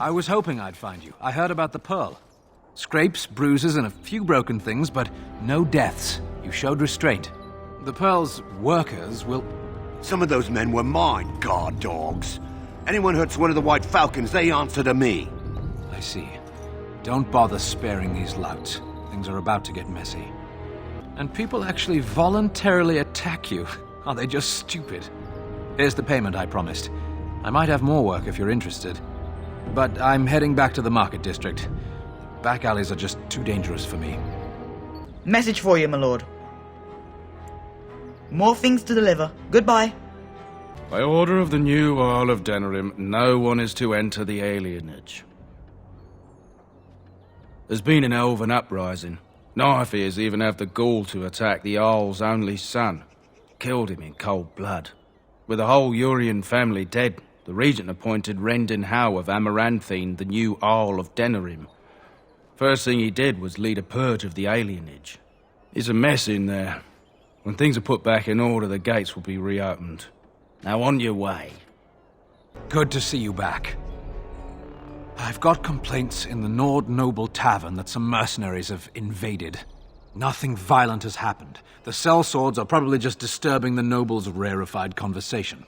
I was hoping I'd find you. I heard about the pearl. Scrapes, bruises, and a few broken things, but no deaths. You showed restraint. The pearl's workers will... Some of those men were mine, guard dogs. Anyone hurts one of the White Falcons, they answer to me. I see. Don't bother sparing these louts. Things are about to get messy. And people actually voluntarily attack you. Are they just stupid? Here's the payment I promised. I might have more work if you're interested. But I'm heading back to the market district. Back alleys are just too dangerous for me. Message for you, my lord. More things to deliver. Goodbye. By order of the new Earl of Denerim, no one is to enter the alienage. There's been an elven uprising. Knifeears even have the gall to attack the Earl's only son. Killed him in cold blood. With the whole Urian family dead, the regent appointed Rendon Howe of Amaranthine the new Earl of Denerim. First thing he did was lead a purge of the alienage. It's a mess in there. When things are put back in order, the gates will be reopened. Now on your way. Good to see you back. I've got complaints in the Nord Noble Tavern that some mercenaries have invaded. Nothing violent has happened. The sellswords are probably just disturbing the nobles' rarefied conversation.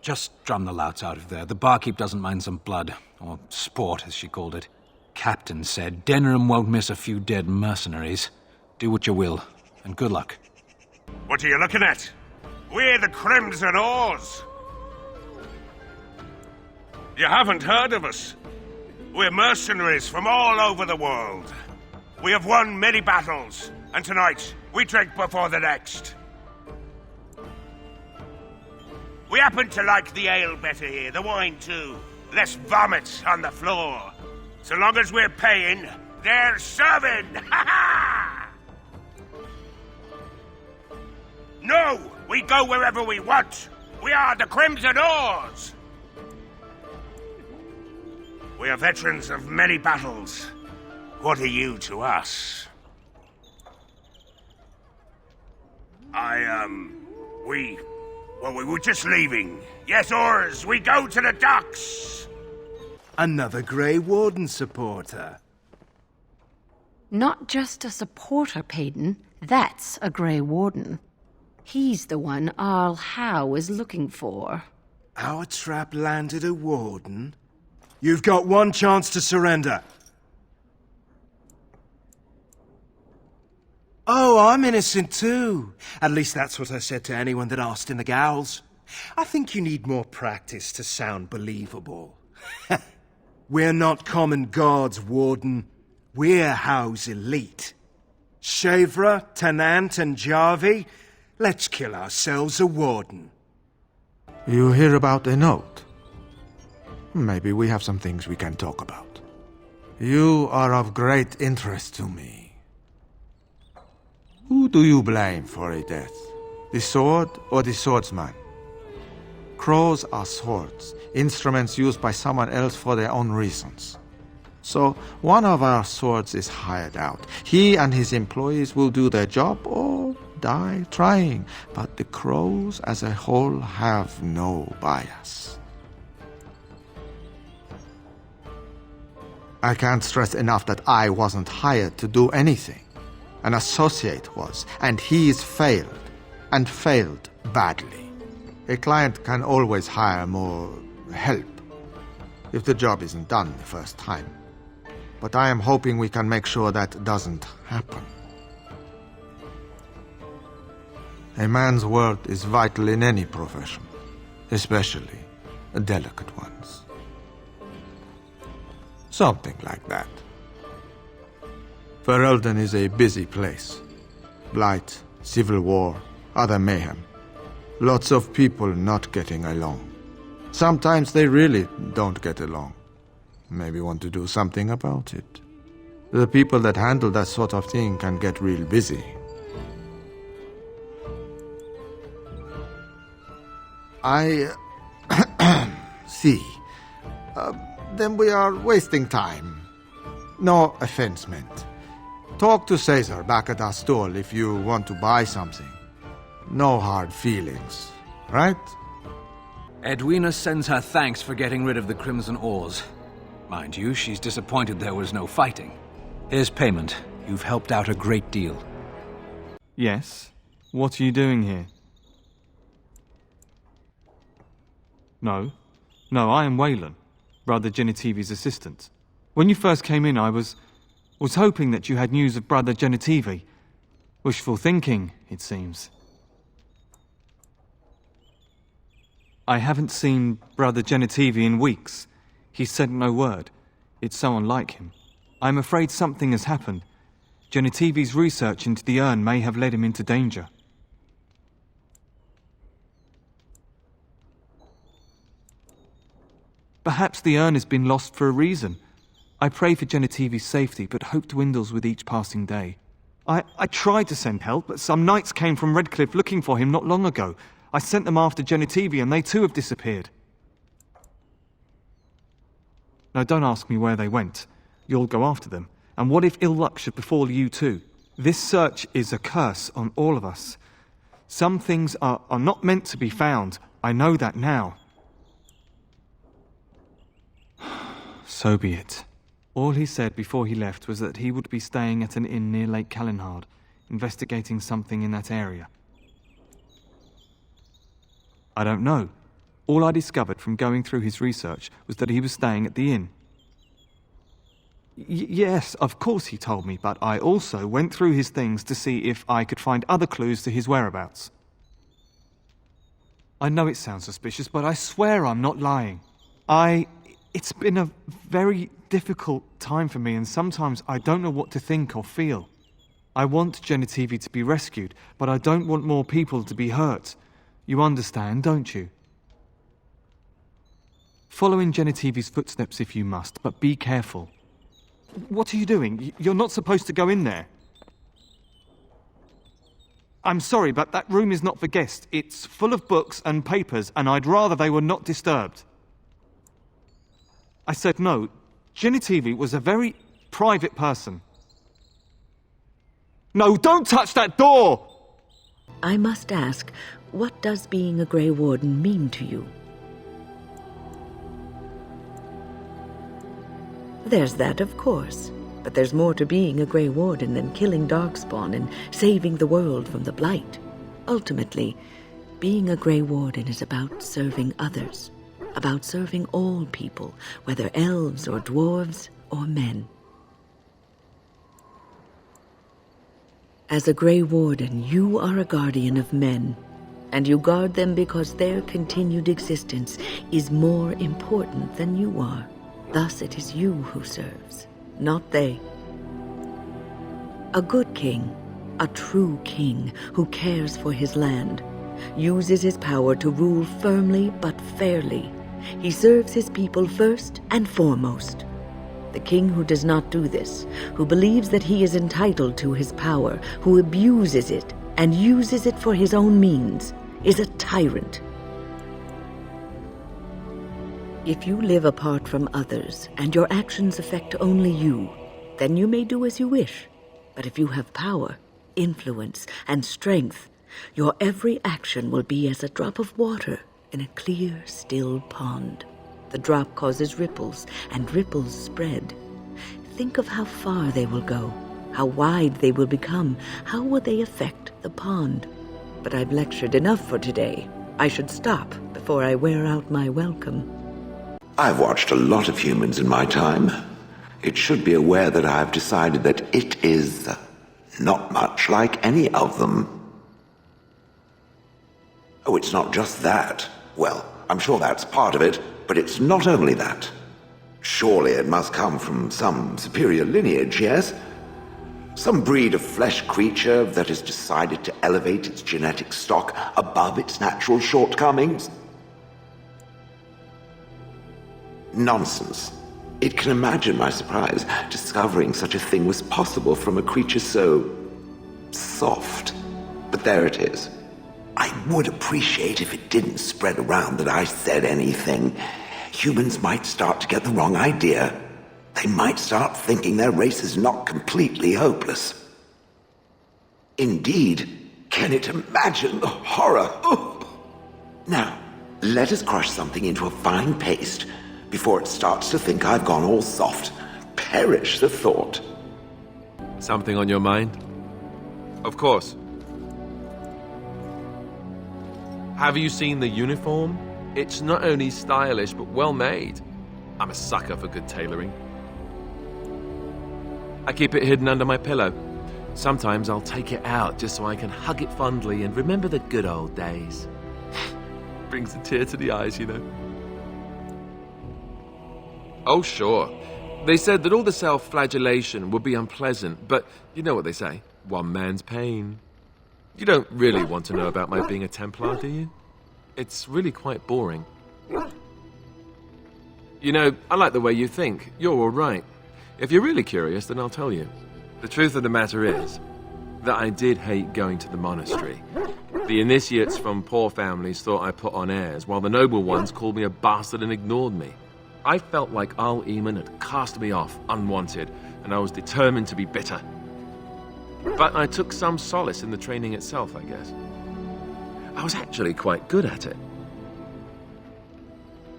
Just drum the louts out of there. The barkeep doesn't mind some blood, or sport as she called it. Captain said Denerim won't miss a few dead mercenaries. Do what you will, and good luck. What are you looking at? We're the Crimson Oars. You haven't heard of us. We're mercenaries from all over the world. We have won many battles, and tonight we drink before the next. We happen to like the ale better here, the wine too. Less vomit on the floor. So long as we're paying, they're serving! Ha ha! No! We go wherever we want! We are the Crimson Oars! We are veterans of many battles. What are you to us? We were just leaving. Yes, oars, we go to the docks! Another Grey Warden supporter. Not just a supporter, Payton. That's a Grey Warden. He's the one Arl Howe is looking for. Our trap landed a Warden? You've got one chance to surrender. Oh, I'm innocent too. At least that's what I said to anyone that asked in the Gowls. I think you need more practice to sound believable. We're not common guards, Warden. We're Howe's elite. Shavra, Tanant, and Jarvi, let's kill ourselves a Warden. You hear about a note? Maybe we have some things we can talk about. You are of great interest to me. Who do you blame for a death? The sword or the swordsman? Crows are swords, instruments used by someone else for their own reasons. So, one of our swords is hired out. He and his employees will do their job or die trying, but the crows as a whole have no bias. I can't stress enough that I wasn't hired to do anything. An associate was, and he's failed, and failed badly. A client can always hire more help if the job isn't done the first time. But I am hoping we can make sure that doesn't happen. A man's word is vital in any profession, especially delicate ones. Something like that. Ferelden is a busy place. Blight, civil war, other mayhem. Lots of people not getting along. Sometimes they really don't get along. Maybe want to do something about it. The people that handle that sort of thing can get real busy. I see. Then we are wasting time. No offense meant. Talk to Caesar back at our stall if you want to buy something. No hard feelings, right? Edwina sends her thanks for getting rid of the Crimson Oars. Mind you, she's disappointed there was no fighting. Here's payment. You've helped out a great deal. Yes? What are you doing here? No, I am Waylon, Brother Genitivi's assistant. When you first came in, I was hoping that you had news of Brother Genitivi. Wishful thinking, it seems. I haven't seen Brother Genitivi in weeks. He sent no word. It's so unlike him. I'm afraid something has happened. Genitivi's research into the urn may have led him into danger. Perhaps the urn has been lost for a reason. I pray for Genitivi's safety, but hope dwindles with each passing day. I tried to send help, but some knights came from Redcliffe looking for him not long ago. I sent them after Genitivi, and they too have disappeared. Now don't ask me where they went. You'll go after them. And what if ill luck should befall you too? This search is a curse on all of us. Some things are not meant to be found. I know that now. So be it. All he said before he left was that he would be staying at an inn near Lake Callinhard, investigating something in that area. I don't know. All I discovered from going through his research was that he was staying at the inn. Yes, of course he told me, but I also went through his things to see if I could find other clues to his whereabouts. I know it sounds suspicious, but I swear I'm not lying. It's been a very difficult time for me, and sometimes I don't know what to think or feel. I want Genitivi to be rescued, but I don't want more people to be hurt. You understand, don't you? Follow in Genitivi's footsteps if you must, but be careful. What are you doing? You're not supposed to go in there. I'm sorry, but that room is not for guests. It's full of books and papers, and I'd rather they were not disturbed. I said no. Genitivi was a very private person. No, don't touch that door! I must ask, what does being a Grey Warden mean to you? There's that, of course. But there's more to being a Grey Warden than killing Darkspawn and saving the world from the Blight. Ultimately, being a Grey Warden is about serving others. About serving all people, whether elves or dwarves or men. As a Grey Warden, you are a guardian of men, and you guard them because their continued existence is more important than you are. Thus it is you who serves, not they. A good king, a true king who cares for his land, uses his power to rule firmly but fairly. He serves his people first and foremost. The king who does not do this, who believes that he is entitled to his power, who abuses it and uses it for his own means, is a tyrant. If you live apart from others and your actions affect only you, then you may do as you wish. But if you have power, influence, and strength, your every action will be as a drop of water in a clear, still pond. The drop causes ripples, and ripples spread. Think of how far they will go, how wide they will become, how will they affect the pond. But I've lectured enough for today. I should stop before I wear out my welcome. I've watched a lot of humans in my time. It should be aware that I've decided that it is not much like any of them. Oh, it's not just that. Well, I'm sure that's part of it, but it's not only that. Surely it must come from some superior lineage, yes? Some breed of flesh creature that has decided to elevate its genetic stock above its natural shortcomings? Nonsense. It can imagine my surprise discovering such a thing was possible from a creature so soft. But there it is. I would appreciate if it didn't spread around that I said anything. Humans might start to get the wrong idea. They might start thinking their race is not completely hopeless. Indeed, can it imagine the horror? Oh. Now, let us crush something into a fine paste. before it starts to think I've gone all soft. Perish the thought. Something on your mind? Of course. Have you seen the uniform? It's not only stylish, but well made. I'm a sucker for good tailoring. I keep it hidden under my pillow. Sometimes I'll take it out just so I can hug it fondly and remember the good old days. Brings a tear to the eyes, you know. Oh, sure. They said that all the self-flagellation would be unpleasant, but you know what they say, one man's pain. You don't really want to know about my being a Templar, do you? It's really quite boring. You know, I like the way you think. You're all right. If you're really curious, then I'll tell you. The truth of the matter is that I did hate going to the monastery. The initiates from poor families thought I put on airs, while the noble ones called me a bastard and ignored me. I felt like Inon had cast me off, unwanted, and I was determined to be bitter. But I took some solace in the training itself, I guess. I was actually quite good at it.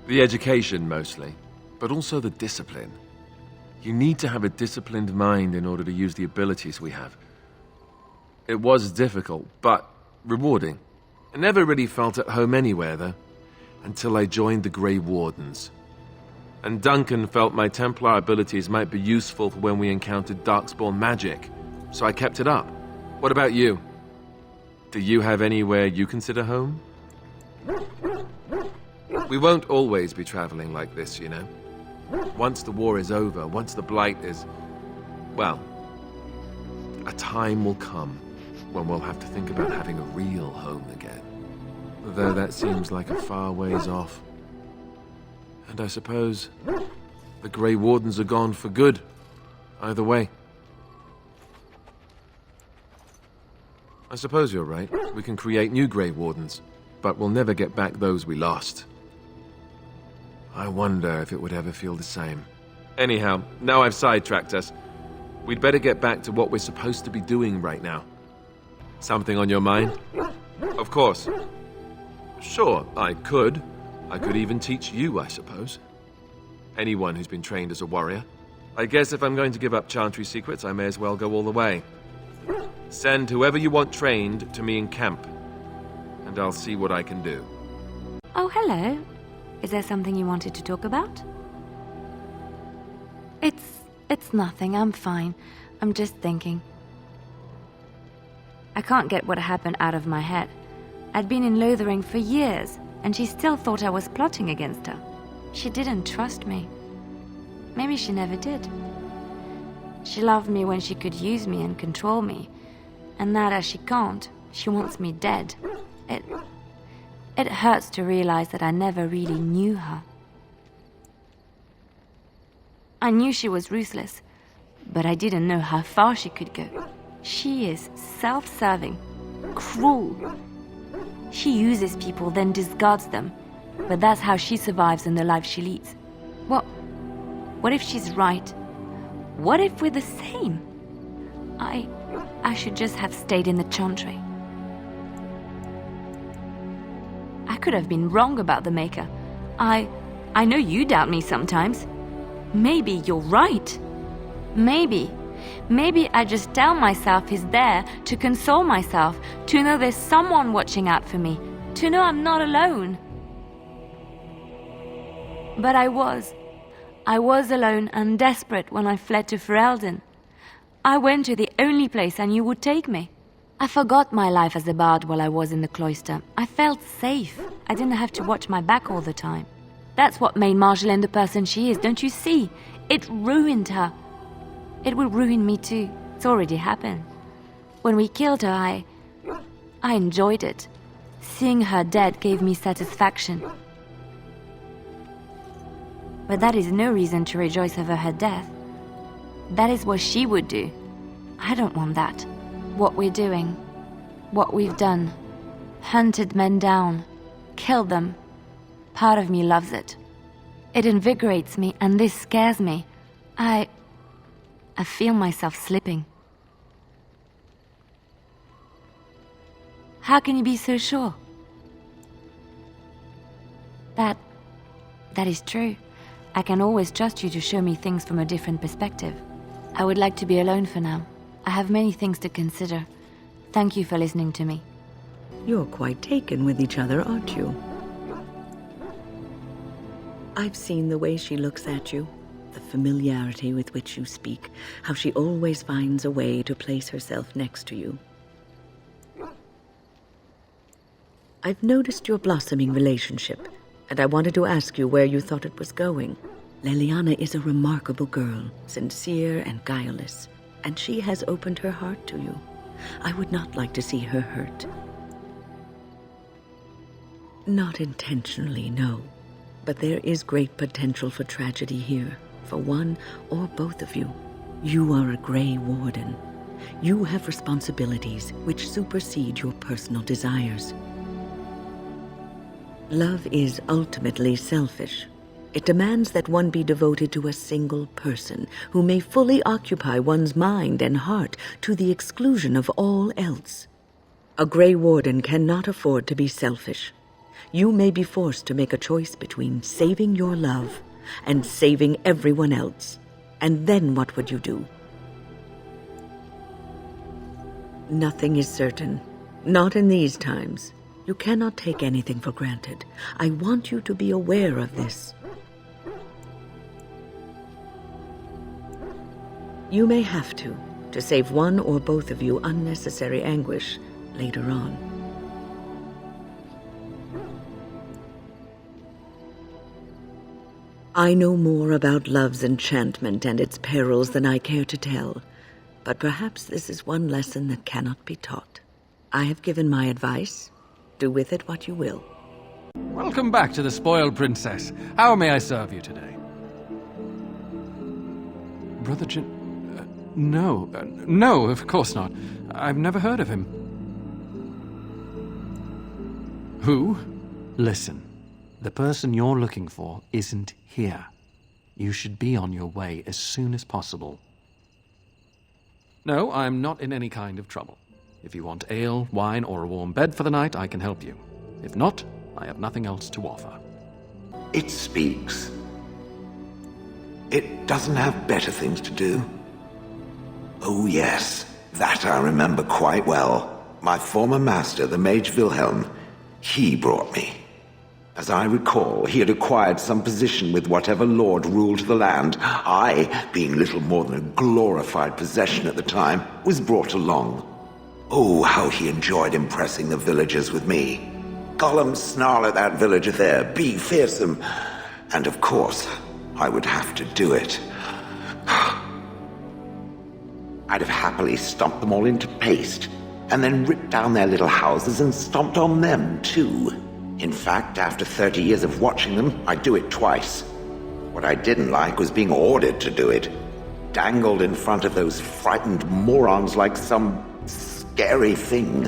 The education, mostly, but also the discipline. You need to have a disciplined mind in order to use the abilities we have. It was difficult, but rewarding. I never really felt at home anywhere, though, until I joined the Grey Wardens. And Duncan felt my Templar abilities might be useful for when we encountered Darkspawn magic, so I kept it up. What about you? Do you have anywhere you consider home? We won't always be traveling like this, you know. Once the war is over, once the Blight is... well, a time will come when we'll have to think about having a real home again. Though that seems like a far ways off. And I suppose the Grey Wardens are gone for good, either way. I suppose you're right. We can create new Grey Wardens, but we'll never get back those we lost. I wonder if it would ever feel the same. Anyhow, now I've sidetracked us. We'd better get back to what we're supposed to be doing right now. Something on your mind? Of course. Sure, I could. I could even teach you, I suppose. Anyone who's been trained as a warrior. I guess if I'm going to give up Chantry secrets, I may as well go all the way. Send whoever you want trained to me in camp, and I'll see what I can do. Oh, hello. Is there something you wanted to talk about? It's nothing. I'm fine. I'm just thinking. I can't get what happened out of my head. I'd been in Lothering for years, and she still thought I was plotting against her. She didn't trust me. Maybe she never did. She loved me when she could use me and control me. And now that she can't, she wants me dead. It hurts to realize that I never really knew her. I knew she was ruthless, but I didn't know how far she could go. She is self-serving, cruel. She uses people, then discards them. But that's how she survives in the life she leads. What if she's right? What if we're the same? I should just have stayed in the Chantry. I could have been wrong about the Maker. I know you doubt me sometimes. Maybe you're right. Maybe I just tell myself he's there to console myself, to know there's someone watching out for me, to know I'm not alone. But I was alone and desperate when I fled to Ferelden. I went to the only place I knew would take me. I forgot my life as a bard while I was in the cloister. I felt safe. I didn't have to watch my back all the time. That's what made Marjolaine the person she is, don't you see? It ruined her. It will ruin me too. It's already happened. When we killed her, I enjoyed it. Seeing her dead gave me satisfaction. But that is no reason to rejoice over her death. That is what she would do. I don't want that. What we're doing, what we've done, hunted men down, killed them. Part of me loves it. It invigorates me, and this scares me. I feel myself slipping. How can you be so sure? That is true. I can always trust you to show me things from a different perspective. I would like to be alone for now. I have many things to consider. Thank you for listening to me. You're quite taken with each other, aren't you? I've seen the way she looks at you, the familiarity with which you speak, how she always finds a way to place herself next to you. I've noticed your blossoming relationship, and I wanted to ask you where you thought it was going. Leliana is a remarkable girl, sincere and guileless, and she has opened her heart to you. I would not like to see her hurt. Not intentionally, no. But there is great potential for tragedy here, for one or both of you. You are a Grey Warden. You have responsibilities which supersede your personal desires. Love is ultimately selfish. It demands that one be devoted to a single person who may fully occupy one's mind and heart to the exclusion of all else. A Grey Warden cannot afford to be selfish. You may be forced to make a choice between saving your love and saving everyone else. And then what would you do? Nothing is certain. Not in these times. You cannot take anything for granted. I want you to be aware of this. You may have to save one or both of you unnecessary anguish later on. I know more about love's enchantment and its perils than I care to tell, but perhaps this is one lesson that cannot be taught. I have given my advice. Do with it what you will. Welcome back to the Spoiled Princess. How may I serve you today? Brother No, of course not. I've never heard of him. Who? Listen, the person you're looking for isn't here. You should be on your way as soon as possible. No, I'm not in any kind of trouble. If you want ale, wine, or a warm bed for the night, I can help you. If not, I have nothing else to offer. It speaks. It doesn't have better things to do. Oh yes, that I remember quite well. My former master, the mage Wilhelm, he brought me. As I recall, he had acquired some position with whatever lord ruled the land. I, being little more than a glorified possession at the time, was brought along. Oh, how he enjoyed impressing the villagers with me. Gollum snarl at that villager there, be fearsome. And of course, I would have to do it. I'd have happily stomped them all into paste, and then ripped down their little houses and stomped on them, too. In fact, after 30 years of watching them, I'd do it twice. What I didn't like was being ordered to do it. Dangled in front of those frightened morons like some scary thing.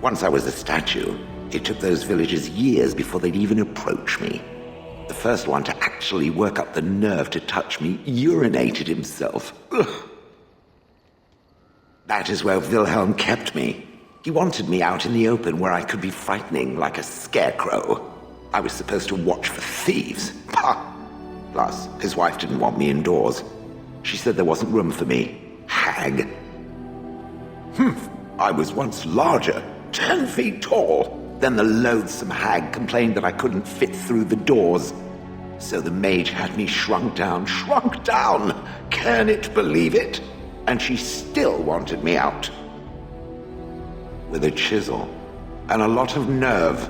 Once I was a statue, it took those villagers years before they'd even approach me. The first one to actually work up the nerve to touch me urinated himself. Ugh. That is where Wilhelm kept me. He wanted me out in the open where I could be frightening like a scarecrow. I was supposed to watch for thieves. Pah! Plus, his wife didn't want me indoors. She said there wasn't room for me. Hag. I was once larger, 10 feet tall. Then the loathsome hag complained that I couldn't fit through the doors. So the mage had me shrunk down. Can it believe it? And she still wanted me out. With a chisel and a lot of nerve.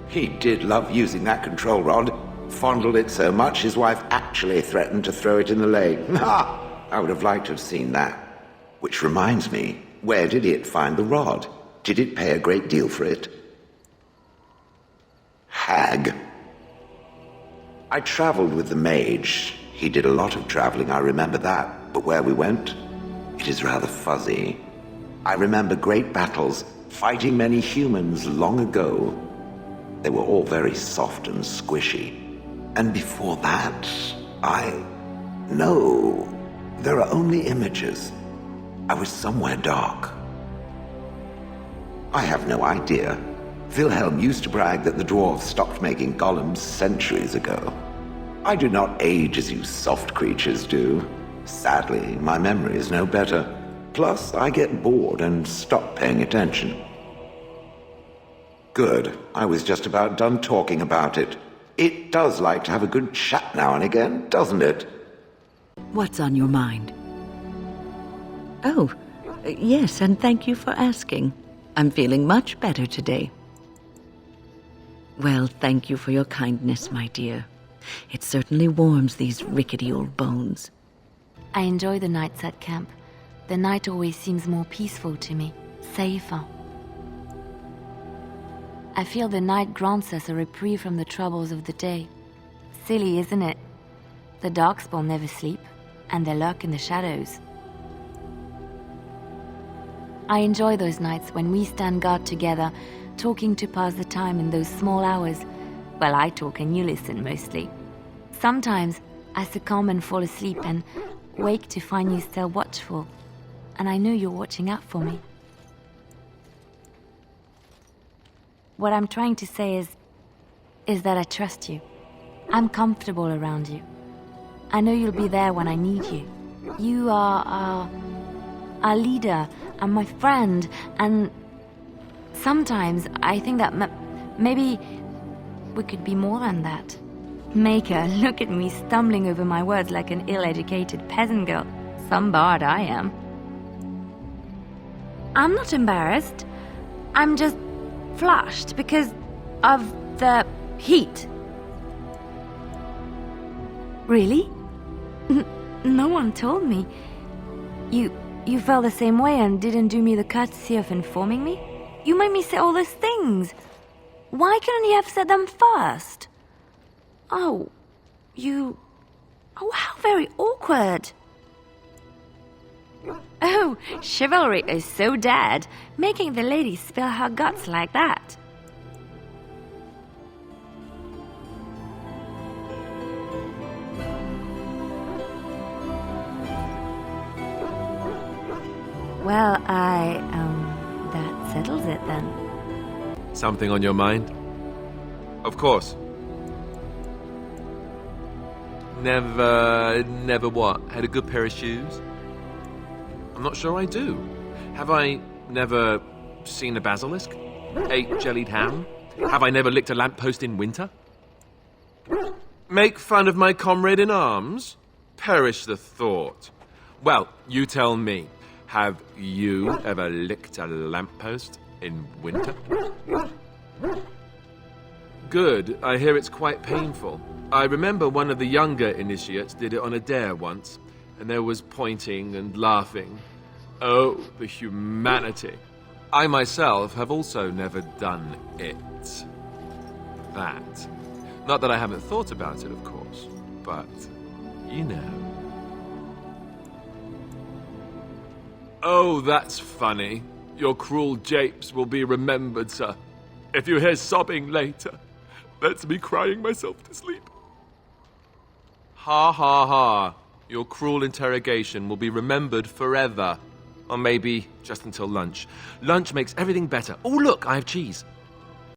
He did love using that control rod. Fondled it so much his wife actually threatened to throw it in the lake. I would have liked to have seen that. Which reminds me, where did it find the rod? Did it pay a great deal for it? Hag. I traveled with the mage. He did a lot of traveling, I remember that. But where we went, it is rather fuzzy. I remember great battles, fighting many humans long ago. They were all very soft and squishy. And before that, No, there are only images. I was somewhere dark. I have no idea. Wilhelm used to brag that the dwarves stopped making golems centuries ago. I do not age as you soft creatures do. Sadly, my memory is no better. Plus, I get bored and stop paying attention. Good. I was just about done talking about it. It does like to have a good chat now and again, doesn't it? What's on your mind? Oh, yes, and thank you for asking. I'm feeling much better today. Well, thank you for your kindness, my dear. It certainly warms these rickety old bones. I enjoy the nights at camp. The night always seems more peaceful to me, safer. I feel the night grants us a reprieve from the troubles of the day. Silly, isn't it? The Darkspawn never sleep, and they lurk in the shadows. I enjoy those nights when we stand guard together, talking to pass the time in those small hours. Well, I talk and you listen mostly. Sometimes I succumb and fall asleep and wake to find you still watchful, and I know you're watching out for me. What I'm trying to say is that I trust you. I'm comfortable around you. I know you'll be there when I need you. You are our leader and my friend, and sometimes I think that maybe we could be more than that. Maker, look at me stumbling over my words like an ill-educated peasant girl. Some bard I am. I'm not embarrassed. I'm just flushed because of the heat. Really? No one told me. You felt the same way and didn't do me the courtesy of informing me? You made me say all those things. Why couldn't you have said them first? Oh, how very awkward. Oh, chivalry is so dead, making the lady spill her guts like that. Well, that settles it then. Something on your mind? Of course. Never what? Had a good pair of shoes? I'm not sure I do. Have I never seen a basilisk? Ate jellied ham? Have I never licked a lamppost in winter? Make fun of my comrade in arms? Perish the thought. Well, you tell me. Have you ever licked a lamppost in winter? Good. I hear it's quite painful. I remember one of the younger initiates did it on a dare once, and there was pointing and laughing. Oh, the humanity. I myself have also never done it. That. Not that I haven't thought about it, of course, but you know. Oh, that's funny. Your cruel japes will be remembered, sir. If you hear sobbing later, that's me crying myself to sleep. Ha ha ha. Your cruel interrogation will be remembered forever. Or maybe just until lunch. Lunch makes everything better. Oh, look, I have cheese.